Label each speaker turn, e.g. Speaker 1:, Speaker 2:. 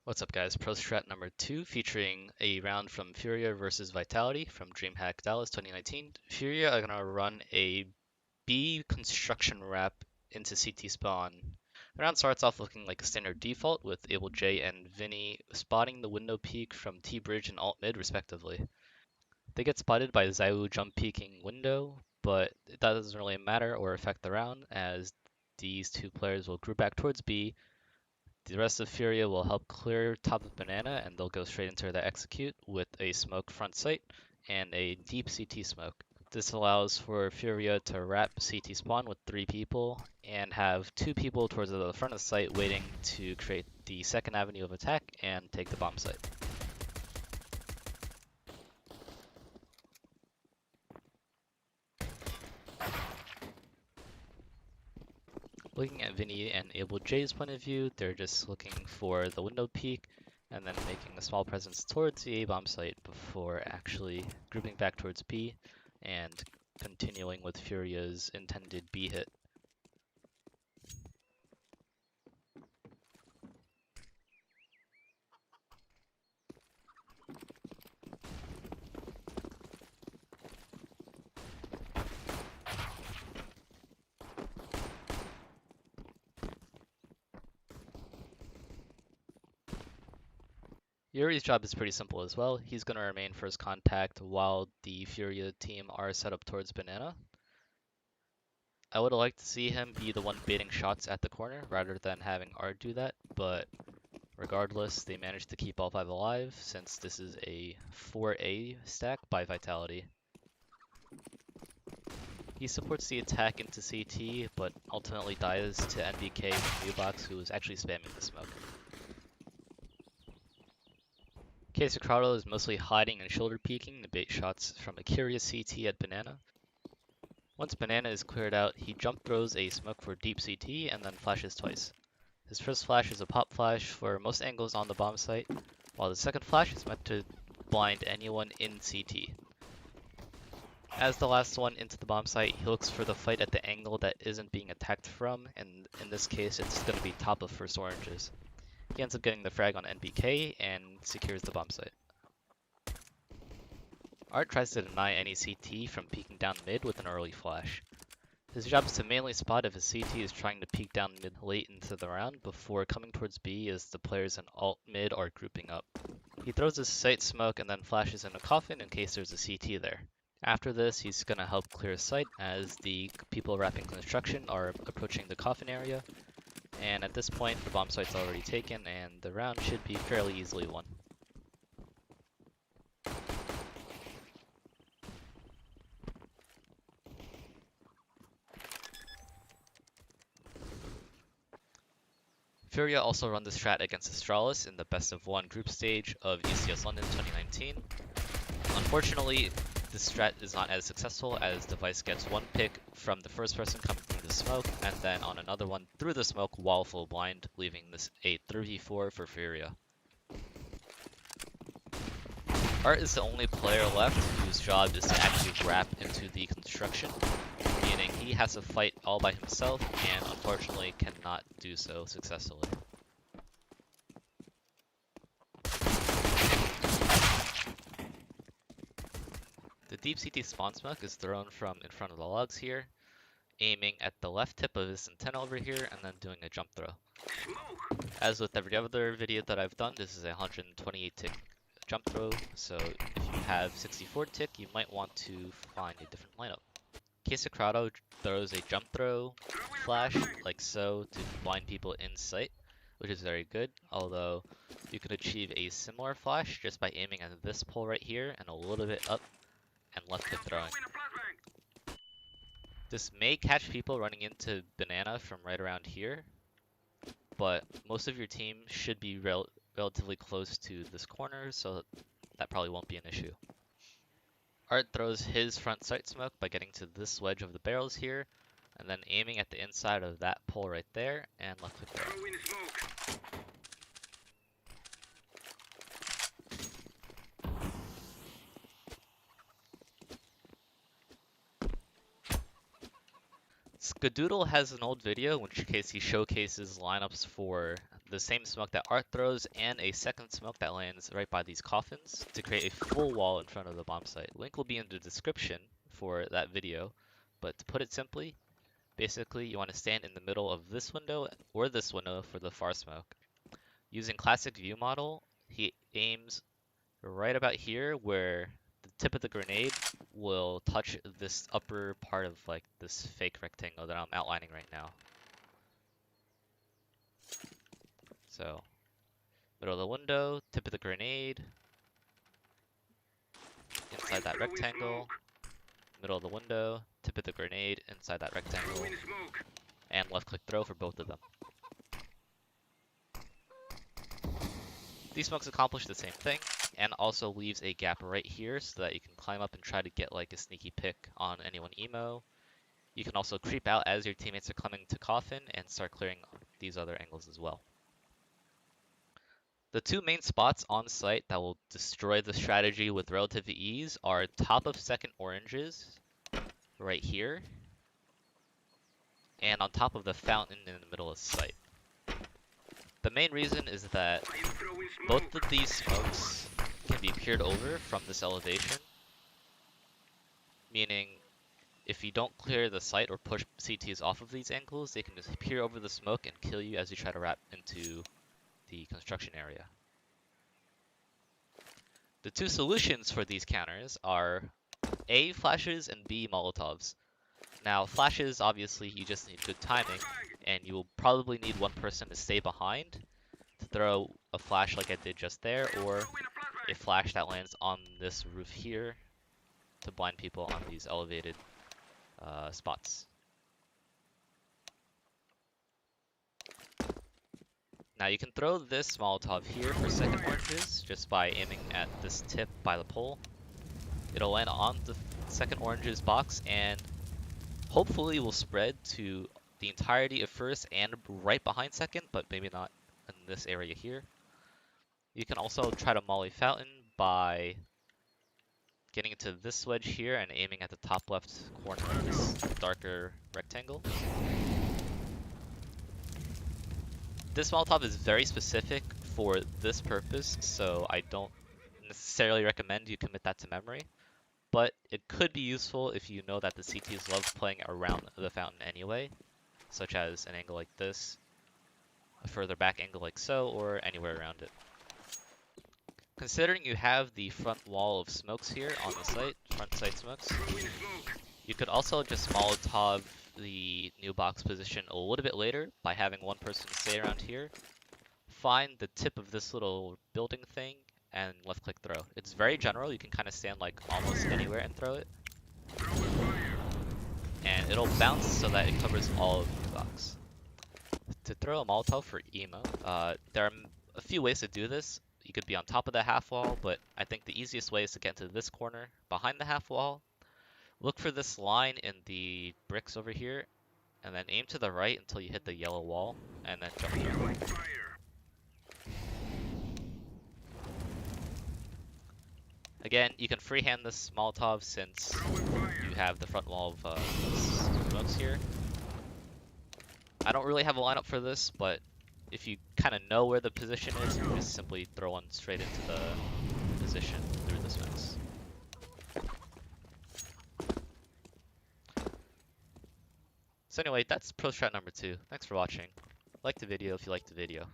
Speaker 1: What's up, guys? Pro Strat number 2 featuring a round from FURIA versus Vitality from DreamHack Dallas 2019. FURIA are going to run a B construction wrap into CT spawn. The round starts off looking like a standard default with Able J and Vinny spotting the window peek from T bridge and alt mid respectively. They get spotted by Zaiwu jump peeking window, but that doesn't really matter or affect the round as these two players will group back towards B. The rest of Furia will help clear top of banana and they'll go straight into their execute with a smoke front sight and a deep CT smoke. This allows for Furia to wrap CT spawn with 3 people and have 2 people towards the front of the site waiting to create the second avenue of attack and take the bomb site. Looking at Vinny and Able J's point of view, they're just looking for the window peek and then making a small presence towards the A bomb site before actually grouping back towards B and continuing with Furia's intended B hit. Yuri's job is pretty simple as well. He's going to remain first contact while the Furia team are set up towards banana. I would like to see him be the one baiting shots at the corner rather than having Ard do that, but regardless, they managed to keep all 5 alive since this is a 4A stack by Vitality. He supports the attack into CT, but ultimately dies to NBK from Ubox, who is actually spamming the smoke. Skadoodle is mostly hiding and shoulder peeking to bait shots from a curious CT at banana. Once banana is cleared out, he jump throws a smoke for deep CT and then flashes twice. His first flash is a pop flash for most angles on the bomb site, while the second flash is meant to blind anyone in CT. As the last one into the bomb site, he looks for the fight at the angle that isn't being attacked from, and in this case it's going to be top of first oranges. He ends up getting the frag on NBK and secures the bomb site. Art tries to deny any CT from peeking down mid with an early flash. His job is to mainly spot if his CT is trying to peek down mid late into the round before coming towards B as the players in alt mid are grouping up. He throws his site smoke and then flashes in a coffin in case there's a CT there. After this, he's going to help clear site as the people wrapping construction are approaching the coffin area, and at this point the bomb site's already taken and the round should be fairly easily won. Furia also run the strat against Astralis in the best of 1 group stage of ECS London 2019. Unfortunately, this strat is not as successful as Device gets 1 pick from the first person coming through the smoke and then on another one through the smoke while full blind, leaving this a 3v4 for Furia. Art is the only player left whose job is to actually wrap into the construction, meaning he has to fight all by himself and unfortunately cannot do so successfully. The deep CT spawn smoke is thrown from in front of the logs here, aiming at the left tip of his antenna over here and then doing a jump throw. As with every other video that I've done, this is a 128 tick jump throw, so if you have 64 tick, you might want to find a different lineup. Skadoodle throws a jump throw flash like so to blind people in sight, which is very good, although you could achieve a similar flash just by aiming at this pole right here and a little bit up and left click throwing. This may catch people running into banana from right around here, but most of your team should be relatively close to this corner, so that probably won't be an issue. Art throws his front sight smoke by getting to this wedge of the barrels here, and then aiming at the inside of that pole right there, and left click throw. Skadoodle has an old video in which case he showcases lineups for the same smoke that Art throws and a second smoke that lands right by these coffins to create a full wall in front of the bomb site. Link will be in the description for that video, but to put it simply, basically you want to stand in the middle of this window or this window for the far smoke. Using classic view model, he aims right about here where the tip of the grenade will touch this upper part of like this fake rectangle that I'm outlining right now. So, middle of the window, tip of the grenade, inside that rectangle, middle of the window, tip of the grenade, inside that rectangle, and left click throw for both of them. These smokes accomplish the same thing, and also leaves a gap right here so that you can climb up and try to get like a sneaky pick on anyone emo. You can also creep out as your teammates are coming to coffin and start clearing these other angles as well. The two main spots on site that will destroy the strategy with relative ease are top of second oranges, right here, and on top of the fountain in the middle of site. The main reason is that both of these smokes can be peered over from this elevation, meaning if you don't clear the site or push CTs off of these angles, they can just peer over the smoke and kill you as you try to wrap into the construction area. The two solutions for these counters are A, flashes, and B, molotovs. Now, flashes, obviously, you just need good timing, and you will probably need one person to stay behind to throw a flash like I did just there, or a flash that lands on this roof here to blind people on these elevated spots. Now you can throw this Molotov here for second oranges just by aiming at this tip by the pole. It'll land on the second oranges box and hopefully will spread to the entirety of first and right behind second, but maybe not in this area here. You can also try to molly fountain by getting into this wedge here and aiming at the top left corner of this darker rectangle. This Molotov is very specific for this purpose, so I don't necessarily recommend you commit that to memory, but it could be useful if you know that the CTs love playing around the fountain anyway, such as an angle like this, a further back angle like so, or anywhere around it. Considering you have the front wall of smokes here on the site, front site smokes, you could also just Molotov the new box position a little bit later by having one person stay around here, find the tip of this little building thing, and left click throw. It's very general, you can kind of stand like almost anywhere and throw it. And it'll bounce so that it covers all of the box. To throw a Molotov for emo, there are a few ways to do this. You could be on top of the half wall, but I think the easiest way is to get to this corner behind the half wall. Look for this line in the bricks over here, and then aim to the right until you hit the yellow wall, and then jump through. Again, you can freehand this Molotov since you have the front wall of smokes here. I don't really have a lineup for this, but if you kind of know where the position is, you can just simply throw one straight into the position through the smokes. So anyway, that's pro strat number 2. Thanks for watching. Like the video if you liked the video.